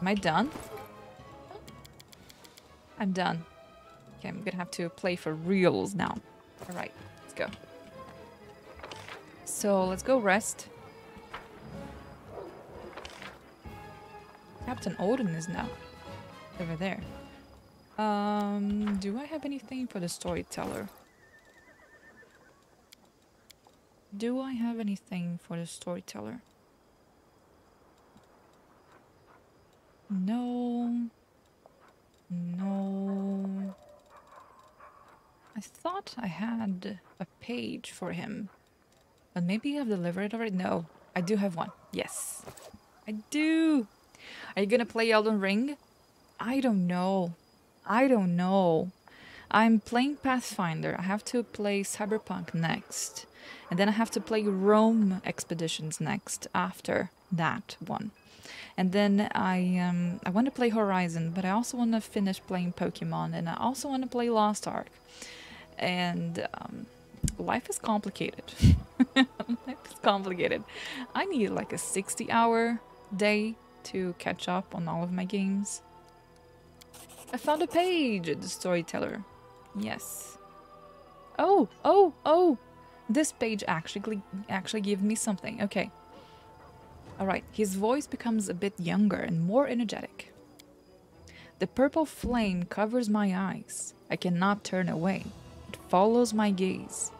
Am I done? I'm done. Okay, I'm gonna have to play for reals now. Alright, let's go. So, let's go rest. Captain Odin is now over there. Do I have anything for the storyteller? Do I have anything for the storyteller? No. No. I thought I had a page for him. But maybe I've delivered it already? No. I do have one. Yes. I do. Are you gonna play Elden Ring? I don't know. I don't know. I'm playing Pathfinder. I have to play Cyberpunk next. And then I have to play Rome Expeditions next after that one. And then I want to play Horizon, but I also want to finish playing Pokemon, and I also want to play Lost Ark. And life is complicated. Life is complicated. I need like a 60-hour day to catch up on all of my games. I found a page, the storyteller. Yes. Oh, oh, oh! This page actually gave me something. Okay. Alright, his voice becomes a bit younger and more energetic. The purple flame covers my eyes. I cannot turn away. It follows my gaze.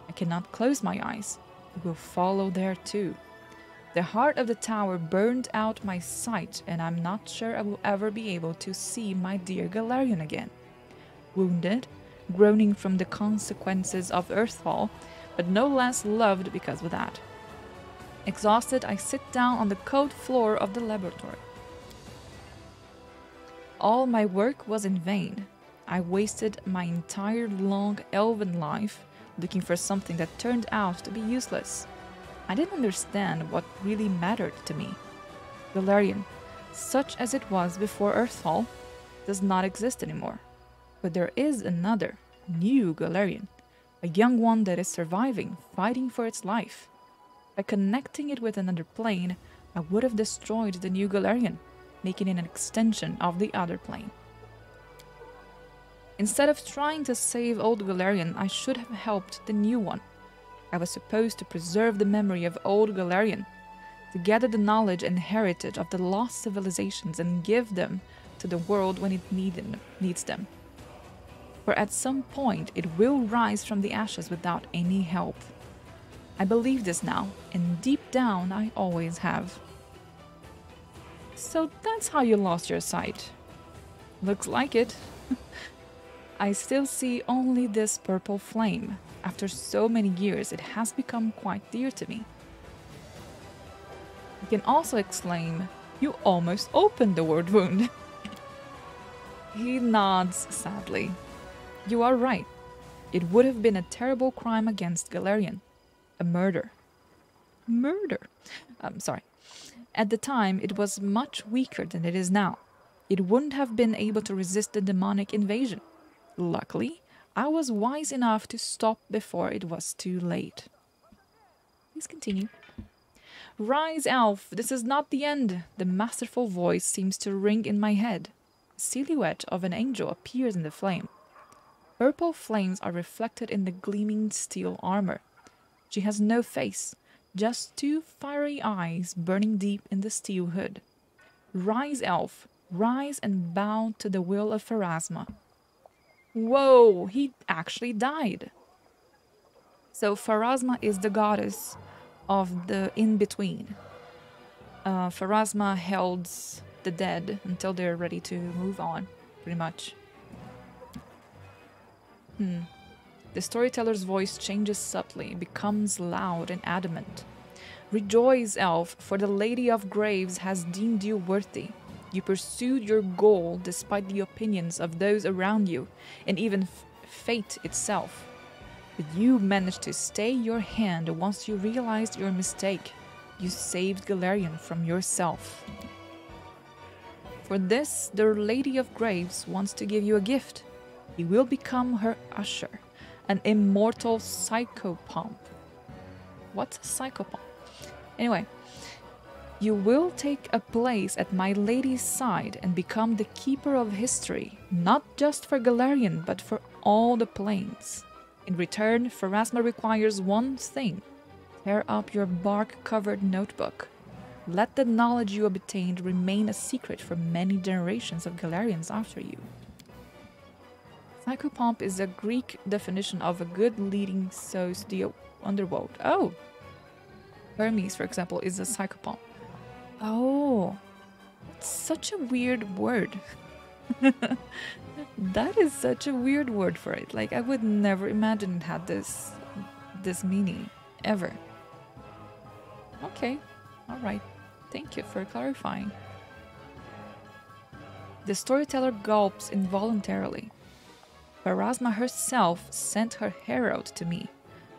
I cannot close my eyes. It will follow there too. The heart of the tower burned out my sight, and I'm not sure I will ever be able to see my dear Galarian again. Wounded, groaning from the consequences of Earthfall, but no less loved because of that. Exhausted, I sit down on the cold floor of the laboratory. All my work was in vain. I wasted my entire long elven life looking for something that turned out to be useless. I didn't understand what really mattered to me. Galarian, such as it was before Earthfall, does not exist anymore. But there is another, new Galarian, a young one that is surviving, fighting for its life. By connecting it with another plane, I would have destroyed the new Galarian, making it an extension of the other plane. Instead of trying to save old Galarian, I should have helped the new one. I was supposed to preserve the memory of old Galarian, to gather the knowledge and heritage of the lost civilizations and give them to the world when it needs them. For at some point it will rise from the ashes without any help. I believe this now, and deep down I always have. So that's how you lost your sight. Looks like it. I still see only this purple flame. After so many years, it has become quite dear to me. You can also exclaim, "You almost opened the word wound." He nods sadly. You are right. It would have been a terrible crime against Galarian. A murder. Murder? Sorry. At the time, it was much weaker than it is now. It wouldn't have been able to resist the demonic invasion. Luckily, I was wise enough to stop before it was too late. Please continue. Rise, elf! This is not the end! The masterful voice seems to ring in my head. A silhouette of an angel appears in the flame. Purple flames are reflected in the gleaming steel armor. She has no face, just two fiery eyes burning deep in the steel hood. Rise, elf! Rise and bow to the will of Pharasma. Whoa, he actually died. So Pharasma is the goddess of the in-between. Pharasma holds the dead until they're ready to move on, pretty much. The storyteller's voice changes subtly, becomes loud and adamant. Rejoice, elf, for the Lady of Graves has deemed you worthy. You pursued your goal despite the opinions of those around you, and even fate itself. But you managed to stay your hand once you realized your mistake. You saved Galarian from yourself. For this, the Lady of Graves wants to give you a gift. You will become her usher, an immortal psychopomp. What's a psychopomp? Anyway, You will take a place at my lady's side and become the keeper of history, not just for Galarian, but for all the planes. In return, Pharasma requires one thing. Tear up your bark-covered notebook. Let the knowledge you obtained remain a secret for many generations of Galarians after you. Psychopomp is a Greek definition of a good leading sows the underworld. Oh! Hermes, for example, is a psychopomp. Oh, such a weird word. That is such a weird word for it. Like, I would never imagine it had this meaning, ever. Okay, alright. Thank you for clarifying. The storyteller gulps involuntarily. Pharasma herself sent her herald to me.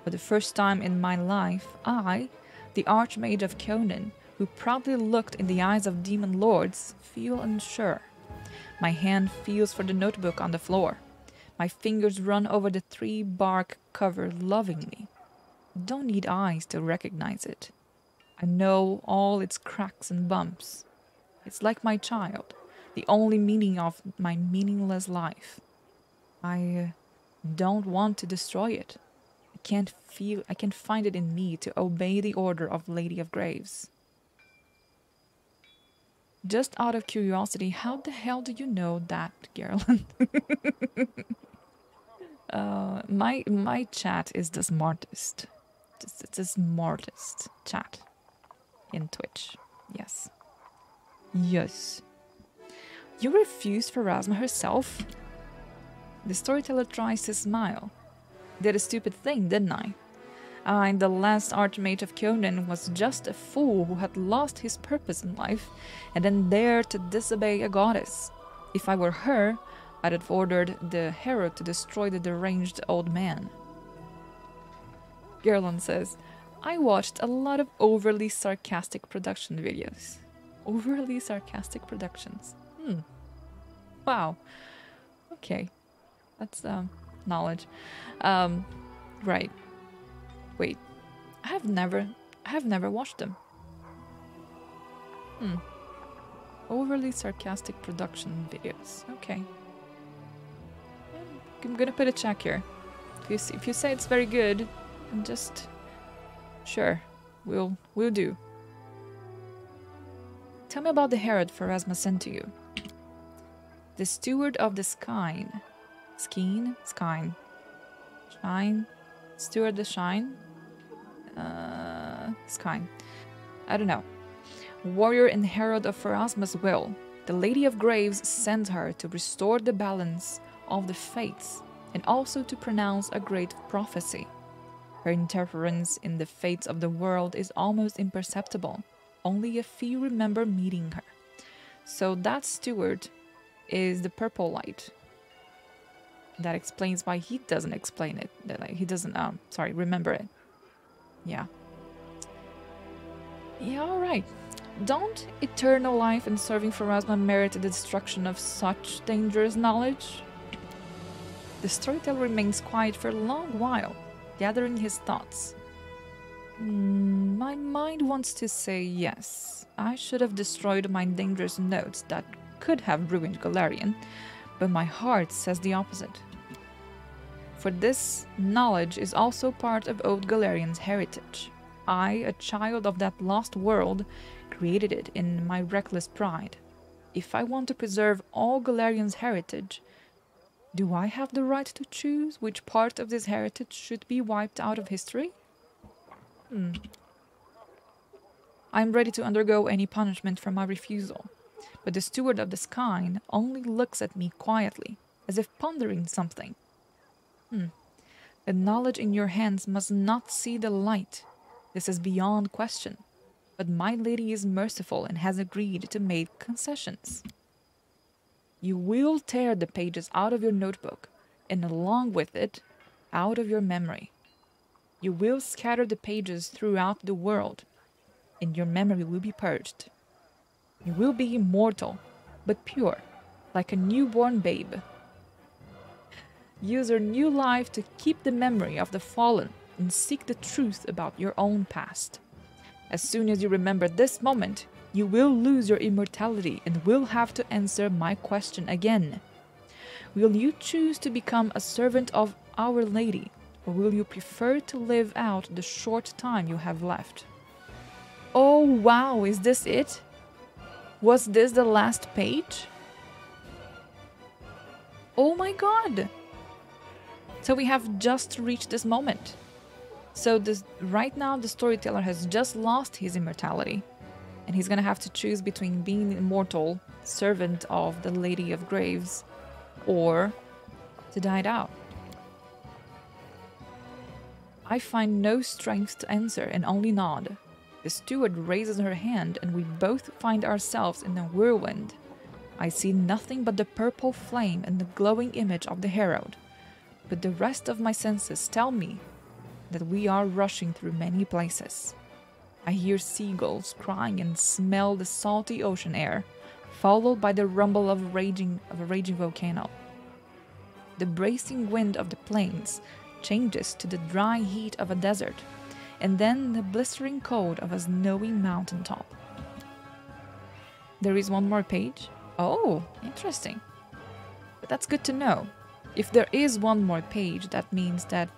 For the first time in my life, I, the Archmage of Conan, who proudly looked in the eyes of demon lords, feel unsure. My hand feels for the notebook on the floor. My fingers run over the 3-bark cover lovingly. Don't need eyes to recognize it. I know all its cracks and bumps. It's like my child, the only meaning of my meaningless life. I don't want to destroy it. I can't find it in me to obey the order of Lady of Graves. Just out of curiosity, how the hell do you know that, Gerland? My chat is the smartest. It's the smartest chat in Twitch. Yes. Yes. You refused Pharasma herself? The storyteller tries to smile. Did a stupid thing, didn't I? And the last Archmage of Conan was just a fool who had lost his purpose in life and then dared to disobey a goddess. If I were her, I'd have ordered the herald to destroy the deranged old man. Gerlon says, I watched a lot of overly sarcastic production videos. Overly sarcastic productions. Wow. Okay. That's knowledge. Right. Wait. I have never watched them. Overly sarcastic production videos. Okay. I'm gonna put a check here. If you say it's very good, I'm just sure. We'll do. Tell me about the herald Pharasma sent to you. The steward of the Skine. Skine? Skine. Shine? Steward the Shine? Skine. I don't know. Warrior and herald of Pharasma's will. The Lady of Graves sent her to restore the balance of the fates and also to pronounce a great prophecy. Her interference in the fates of the world is almost imperceptible. Only a few remember meeting her. So that steward is the purple light. That explains why he doesn't explain it. He doesn't, remember it. Yeah. Yeah, alright. Don't eternal life and serving Pharasma merit the destruction of such dangerous knowledge? The storyteller remains quiet for a long while, gathering his thoughts. My mind wants to say yes. I should have destroyed my dangerous notes that could have ruined Galarian, but my heart says the opposite. For this knowledge is also part of old Galarian's heritage. I, a child of that lost world, created it in my reckless pride. If I want to preserve all Galarian's heritage, do I have the right to choose which part of this heritage should be wiped out of history? I am ready to undergo any punishment for my refusal, but the steward of the Skine only looks at me quietly, as if pondering something. The knowledge in your hands must not see the light. This is beyond question. But my lady is merciful and has agreed to make concessions. You will tear the pages out of your notebook, and along with it, out of your memory. You will scatter the pages throughout the world, and your memory will be purged. You will be immortal, but pure, like a newborn babe. Use your new life to keep the memory of the fallen and seek the truth about your own past. As soon as you remember this moment, You will lose your immortality and will have to answer my question again. Will you choose to become a servant of Our Lady, or will you prefer to live out the short time you have left? Oh wow, is this it? Was this the last page? Oh my god! So we have just reached this moment. So right now the storyteller has just lost his immortality. And he's gonna have to choose between being immortal, servant of the Lady of Graves, or to die it out. I find no strength to answer and only nod. The steward raises her hand and we both find ourselves in a whirlwind. I see nothing but the purple flame and the glowing image of the herald, but the rest of my senses tell me that we are rushing through many places. I hear seagulls crying and smell the salty ocean air, followed by the rumble of a raging volcano. The bracing wind of the plains changes to the dry heat of a desert, and then the blistering cold of a snowy mountaintop. There is one more page. Oh, interesting. But that's good to know. If there is one more page, that means that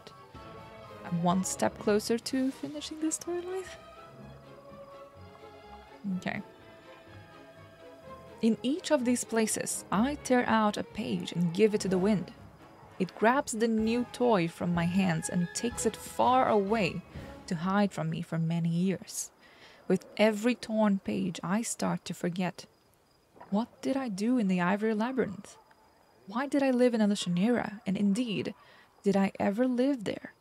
I'm one step closer to finishing this storyline. Okay. In each of these places, I tear out a page and give it to the wind. It grabs the new toy from my hands and takes it far away to hide from me for many years. With every torn page, I start to forget. What did I do in the Ivory Labyrinth? Why did I live in Elushanera? And indeed, did I ever live there?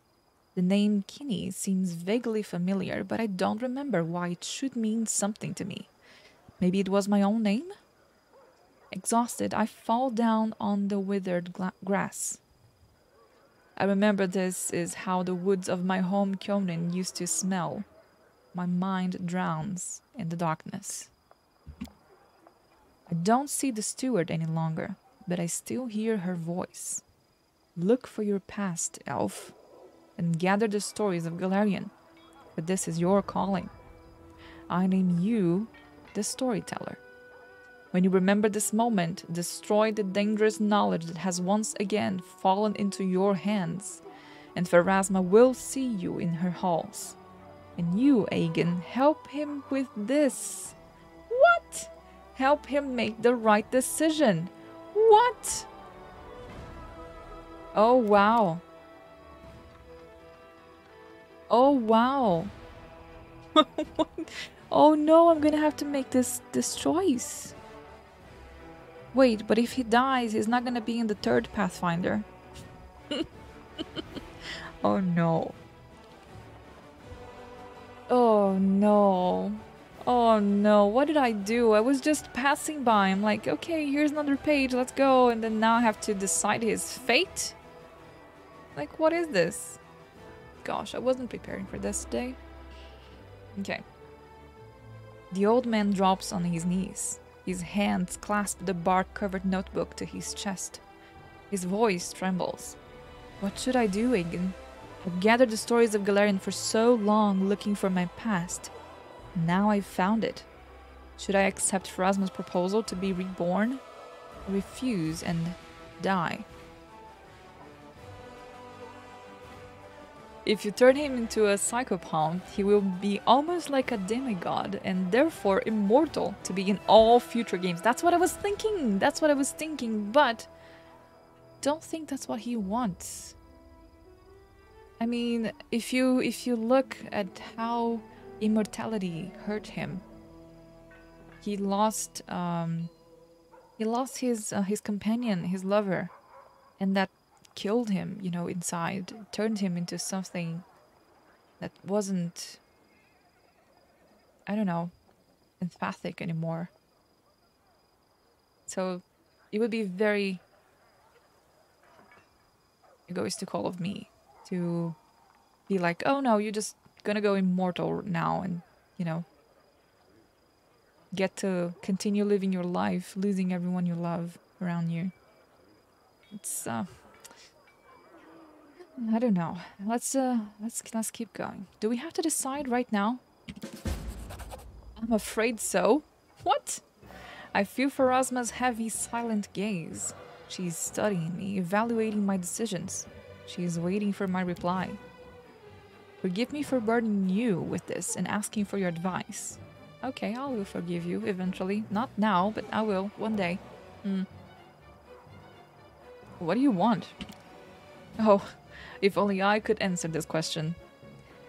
The name Kinney seems vaguely familiar, but I don't remember why it should mean something to me. Maybe it was my own name? Exhausted, I fall down on the withered grass. I remember this is how the woods of my home Kyonin used to smell. My mind drowns in the darkness. I don't see the steward any longer, but I still hear her voice. Look for your past, elf, and gather the stories of Galarian, for this is your calling. I name you the storyteller. When you remember this moment, destroy the dangerous knowledge that has once again fallen into your hands, and Pharasma will see you in her halls. And you, Aygan, help him with this. What? Help him make the right decision. What? Oh, wow. Oh, wow. Oh no, I'm gonna have to make this choice. Wait, but if he dies, he's not gonna be in the third Pathfinder. Oh no. Oh no. Oh no, what did I do? I was just passing by. I'm like, okay, here's another page, let's go. And then now I have to decide his fate? Like, what is this? Gosh, I wasn't preparing for this today. Okay. The old man drops on his knees. His hands clasp the bark-covered notebook to his chest. His voice trembles. What should I do, Aygan? I've gathered the stories of Galarian for so long looking for my past. Now I've found it. Should I accept Pharasma's proposal to be reborn? Or refuse and die? If you turn him into a psychopath, he will be almost like a demigod and therefore immortal to be in all future games. That's what I was thinking. That's what I was thinking, but don't think that's what he wants. I mean, if you look at how immortality hurt him, he lost his companion, his lover, and that killed him, you know, inside, turned him into something that wasn't, I don't know, empathic anymore. So it would be very egoistical of me to be like, oh no, you're just gonna go immortal now and, you know, get to continue living your life, losing everyone you love around you. It's I don't know. Let's keep going. Do we have to decide right now? I'm afraid so. What? I feel Pharasma's heavy, silent gaze. She's studying me, evaluating my decisions. She's waiting for my reply. Forgive me for burdening you with this and asking for your advice. Okay, I will forgive you eventually. Not now, but I will, one day. What do you want? Oh, if only I could answer this question.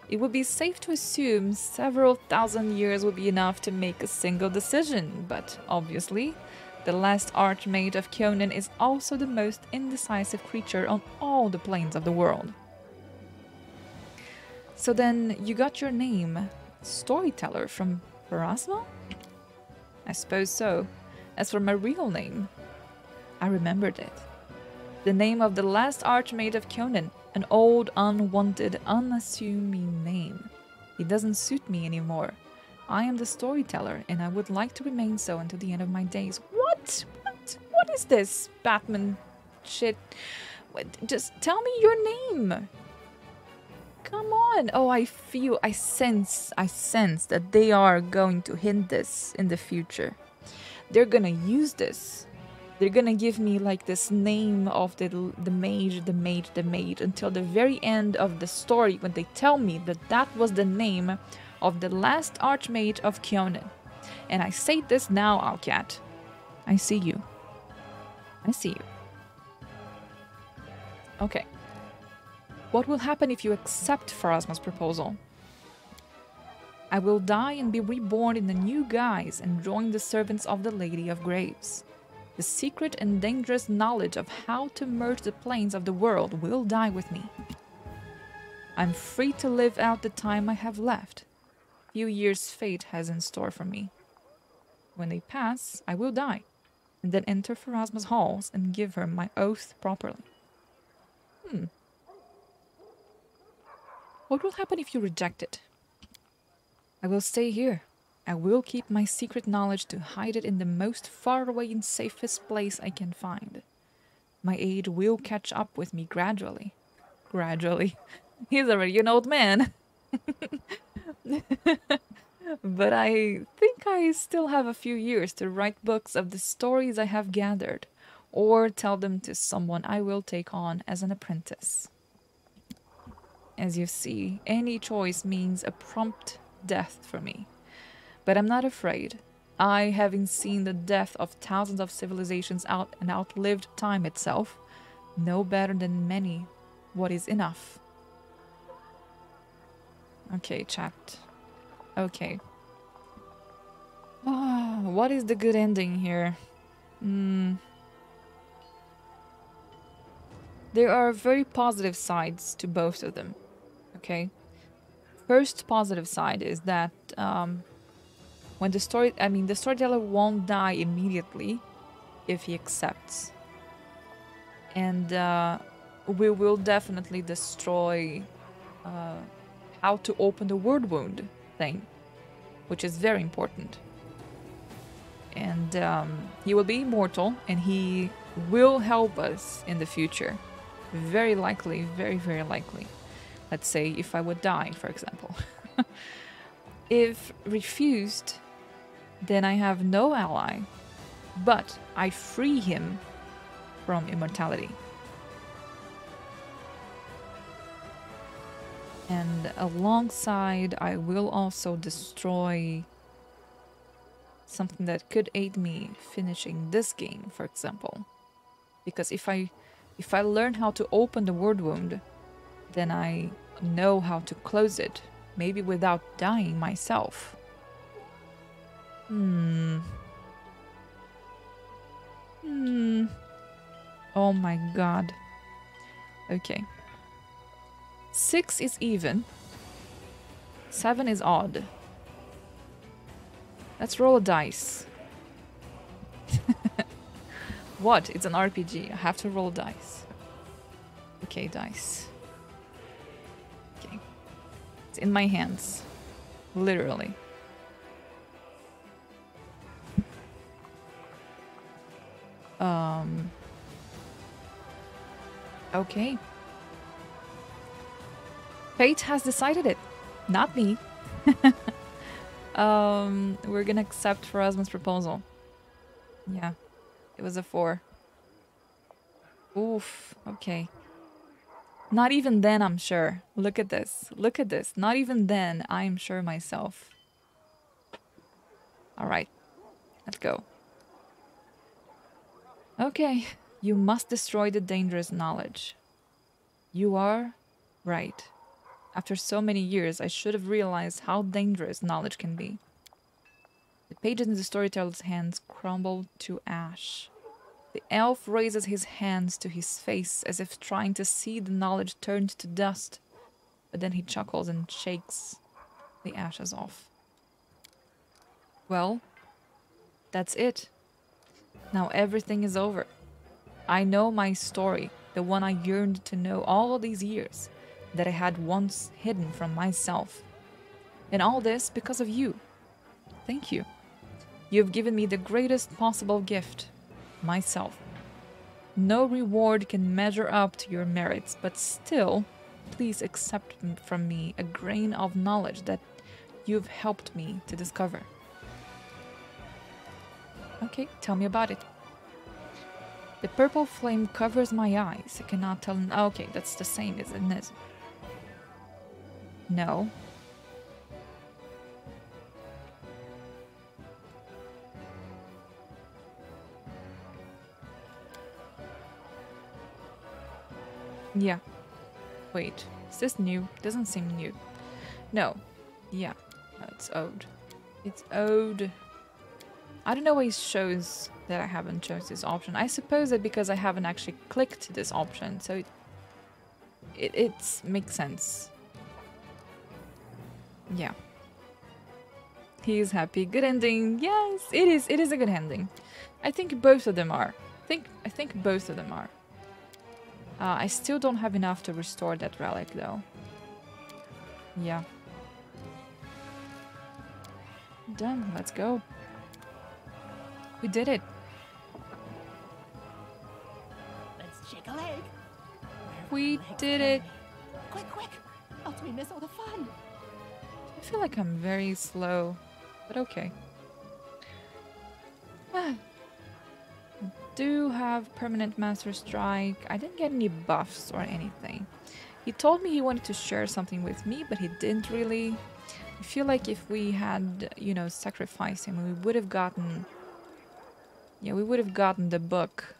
It would be safe to assume several thousand years would be enough to make a single decision, but obviously, the last Archmage of Kyonen is also the most indecisive creature on all the planes of the world. So then, you got your name, Storyteller, from Pharasma? I suppose so. As for my real name, I remembered it. The name of the last Archmage of Kyonen, an old, unwanted, unassuming name. It doesn't suit me anymore. I am the Storyteller, and I would like to remain so until the end of my days. What? What is this, Batman shit? Just tell me your name. Come on. Oh, I sense that they are going to hint this in the future. They're gonna use this. They're gonna give me like this name of the mage until the very end of the story when they tell me that that was the name of the last Archmage of Kyonen. And I say this now, Owlcat. I see you. I see you. Okay. What will happen if you accept Pharasma's proposal? I will die and be reborn in a new guise and join the servants of the Lady of Graves. The secret and dangerous knowledge of how to merge the planes of the world will die with me. I'm free to live out the time I have left. Few years' fate has in store for me. When they pass, I will die, and then enter Pharasma's halls and give her my oath properly. What will happen if you reject it? I will stay here. I will keep my secret knowledge to hide it in the most faraway and safest place I can find. My age will catch up with me gradually. Gradually. He's already an old man. But I think I still have a few years to write books of the stories I have gathered, or tell them to someone I will take on as an apprentice. As you see, any choice means a prompt death for me. But I'm not afraid. I, having seen the death of thousands of civilizations out and outlived time itself, know better than many what is enough. Okay, chat. Okay. Oh, what is the good ending here? There are very positive sides to both of them. Okay. First positive side is that when the storyteller won't die immediately if he accepts. And we will definitely destroy how to open the word wound thing, which is very important. And he will be immortal, and he will help us in the future. Very likely, very, very likely. Let's say if I would die, for example. If refused, then I have no ally, but I free him from immortality. And alongside, I will also destroy something that could aid me finishing this game, for example. Because if I learn how to open the word wound, then I know how to close it, maybe without dying myself. Oh my god. Okay. 6 is even. 7 is odd. Let's roll a dice. What? It's an RPG. I have to roll dice. Okay, dice. Okay. It's in my hands. Literally. Okay. Fate has decided it. Not me. We're gonna accept Pharasma's proposal. Yeah, it was a 4. Oof, okay. Not even then, I'm sure. Look at this. Look at this. Not even then, I'm sure myself. Alright, let's go. Okay, you must destroy the dangerous knowledge. You are right. After so many years, I should have realized how dangerous knowledge can be. The pages in the storyteller's hands crumble to ash. The elf raises his hands to his face as if trying to see the knowledge turned to dust, but then he chuckles and shakes the ashes off. Well, that's it. Now everything is over. I know my story, the one I yearned to know all these years, that I had once hidden from myself. And all this because of you. Thank you. You have given me the greatest possible gift, myself. No reward can measure up to your merits, but still, please accept from me a grain of knowledge that you've helped me to discover. Okay, tell me about it. The purple flame covers my eyes. I cannot tell... Okay, that's the same, isn't it? No. Yeah. Wait, is this new? Doesn't seem new. No. Yeah. No, it's old. It's old. I don't know why it shows that I haven't chose this option. I suppose that because I haven't actually clicked this option, so it makes sense. Yeah. He is happy. Good ending. Yes, it is. It is a good ending. I think both of them are. I think both of them are. I still don't have enough to restore that relic, though. Yeah. Done. Let's go. We did it. Let's shake a leg. We did it. Quick, quick! Else we miss all the fun. I feel like I'm very slow, but okay. I do have permanent master strike. I didn't get any buffs or anything. He told me he wanted to share something with me, but he didn't really. I feel like if we had, you know, sacrificed him, we would have gotten... Yeah, we would have gotten the book.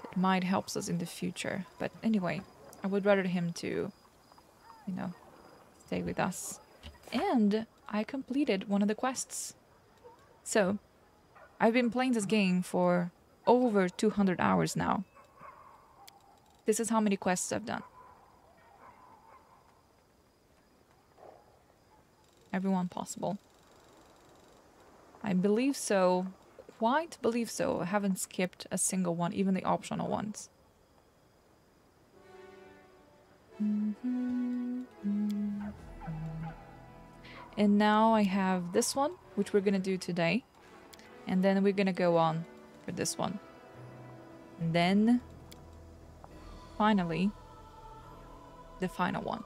That might help us in the future. But anyway, I would rather him to, you know, stay with us. And I completed one of the quests. So, I've been playing this game for over 200 hours now. This is how many quests I've done. Everyone possible. I believe so. Quite believe so. I haven't skipped a single one, even the optional ones. And now I have this one, which we're gonna do today. And then we're gonna go on for this one. And then, finally, the final one.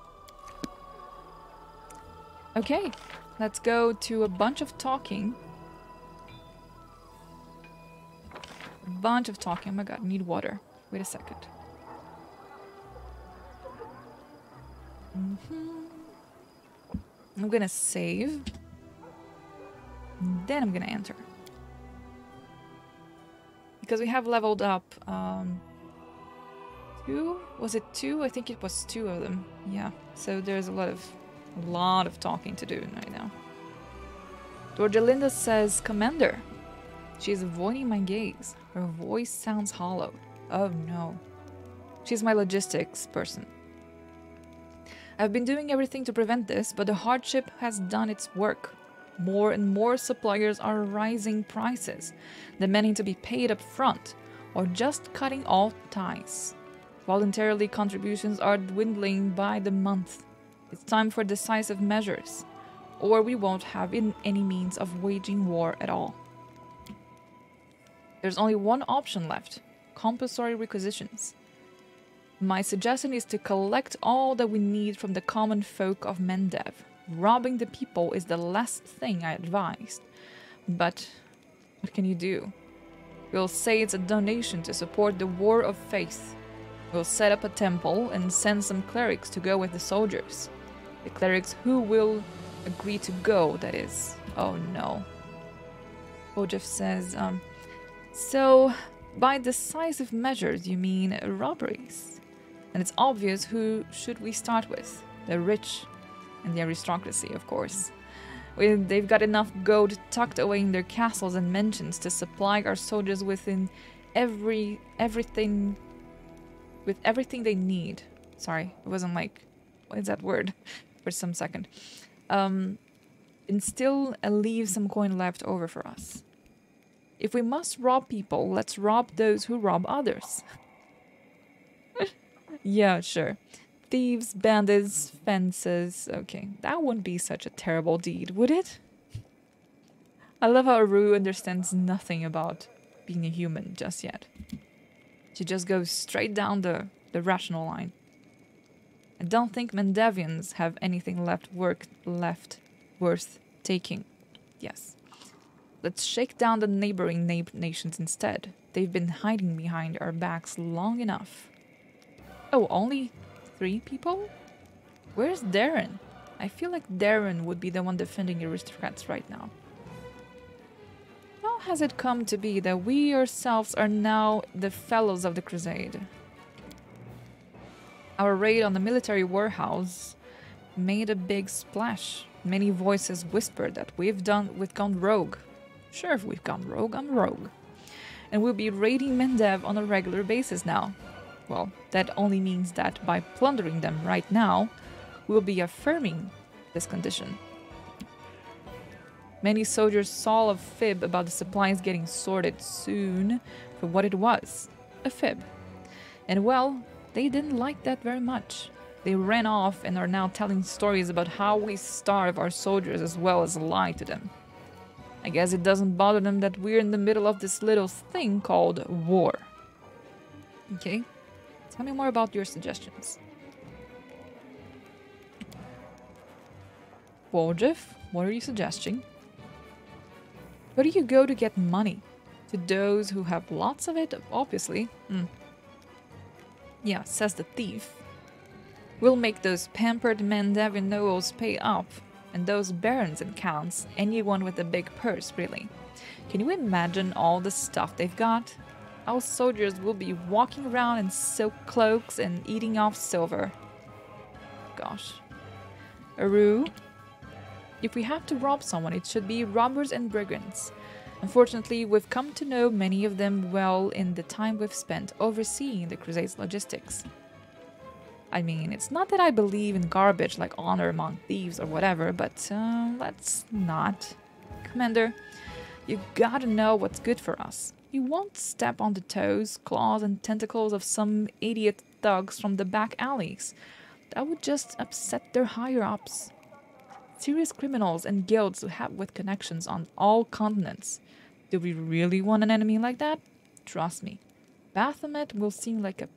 Okay, let's go to a bunch of talking. A bunch of talking. Oh my god, I need water. Wait a second. I'm gonna save. And then I'm gonna enter. Because we have leveled up 2? Was it 2? I think it was 2 of them. Yeah. So there's a lot of talking to do right now. Dorjalinda says, Commander. She's avoiding my gaze. Her voice sounds hollow. Oh no. She's my logistics person. I've been doing everything to prevent this, but the hardship has done its work. More and more suppliers are raising prices, demanding to be paid up front, or just cutting all ties. Voluntarily, contributions are dwindling by the month. It's time for decisive measures, or we won't have any means of waging war at all. There's only one option left: compulsory requisitions. My suggestion is to collect all that we need from the common folk of Mendev. Robbing the people is the last thing I advised. But what can you do? We'll say it's a donation to support the War of Faith. We'll set up a temple and send some clerics to go with the soldiers. The clerics who will agree to go, that is. Oh no. Wojef says, so by decisive measures you mean robberies. And it's obvious who should we start with. The rich and the aristocracy, of course. They've got enough gold tucked away in their castles and mansions to supply our soldiers with everything they need. Sorry, it wasn't like, what is that word? For some second. And still leave some coin left over for us. If we must rob people, let's rob those who rob others. Yeah, sure. Thieves, bandits, fences. Okay, that wouldn't be such a terrible deed, would it? I love how Aru understands nothing about being a human just yet. She just goes straight down the rational line. I don't think Mendavians have anything left worth taking. Yes. Let's shake down the neighboring nations instead. They've been hiding behind our backs long enough. Oh, only 3 people? Where's Darren? I feel like Darren would be the one defending the aristocrats right now. How has it come to be that we ourselves are now the fellows of the crusade? Our raid on the military warehouse made a big splash. Many voices whispered that we've gone rogue. Sure, if we've gone rogue, I'm rogue. And we'll be raiding Mendev on a regular basis now. Well, that only means that by plundering them right now, we'll be affirming this condition. Many soldiers saw a fib about the supplies getting sorted soon for what it was, a fib. And well, they didn't like that very much. They ran off and are now telling stories about how we starve our soldiers as well as lie to them. I guess it doesn't bother them that we're in the middle of this little thing called war. Okay, tell me more about your suggestions. Wojef, what are you suggesting? Where do you go to get money? To those who have lots of it, obviously. Yeah, says the thief. We'll make those pampered Mandavian nobles pay up, and those barons and counts, anyone with a big purse, really. Can you imagine all the stuff they've got? Our soldiers will be walking around in silk cloaks and eating off silver. Gosh. Aru? If we have to rob someone, it should be robbers and brigands. Unfortunately, we've come to know many of them well in the time we've spent overseeing the Crusade's logistics. I mean, it's not that I believe in garbage like honor among thieves or whatever, but let's not. Commander, you gotta know what's good for us. You won't step on the toes, claws, and tentacles of some idiot thugs from the back alleys. That would just upset their higher-ups. Serious criminals and guilds who have with connections on all continents. Do we really want an enemy like that? Trust me. Baphomet will seem like a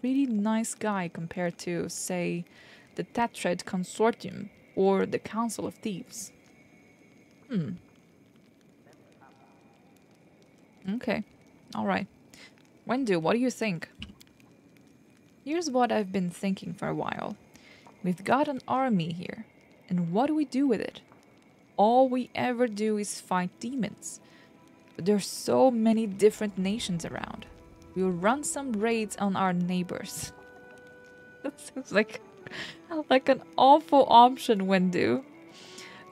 pretty nice guy compared to, say, the Tetrad Consortium or the Council of Thieves. Okay. Alright. Wendu, what do you think? Here's what I've been thinking for a while. We've got an army here. And what do we do with it? All we ever do is fight demons. But there's so many different nations around. We'll run some raids on our neighbors. That seems like an awful option, Wendu.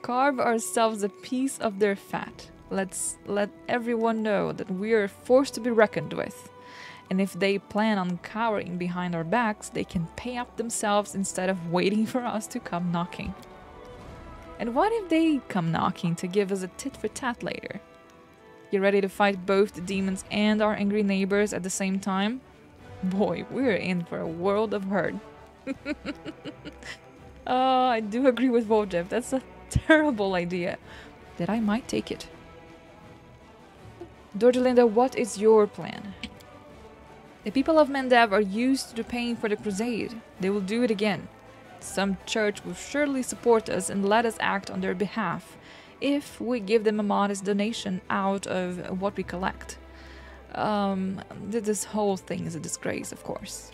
Carve ourselves a piece of their fat. Let's let everyone know that we're a force to be reckoned with. And if they plan on cowering behind our backs, they can pay up themselves instead of waiting for us to come knocking. And what if they come knocking to give us a tit-for-tat later? You ready to fight both the demons and our angry neighbors at the same time? Boy, we're in for a world of hurt. I do agree with Wojef. That's a terrible idea. That I might take it. Dordelinda, what is your plan? The people of Mendev are used to paying for the crusade. They will do it again. Some church will surely support us and let us act on their behalf if we give them a modest donation out of what we collect. This whole thing is a disgrace, of course.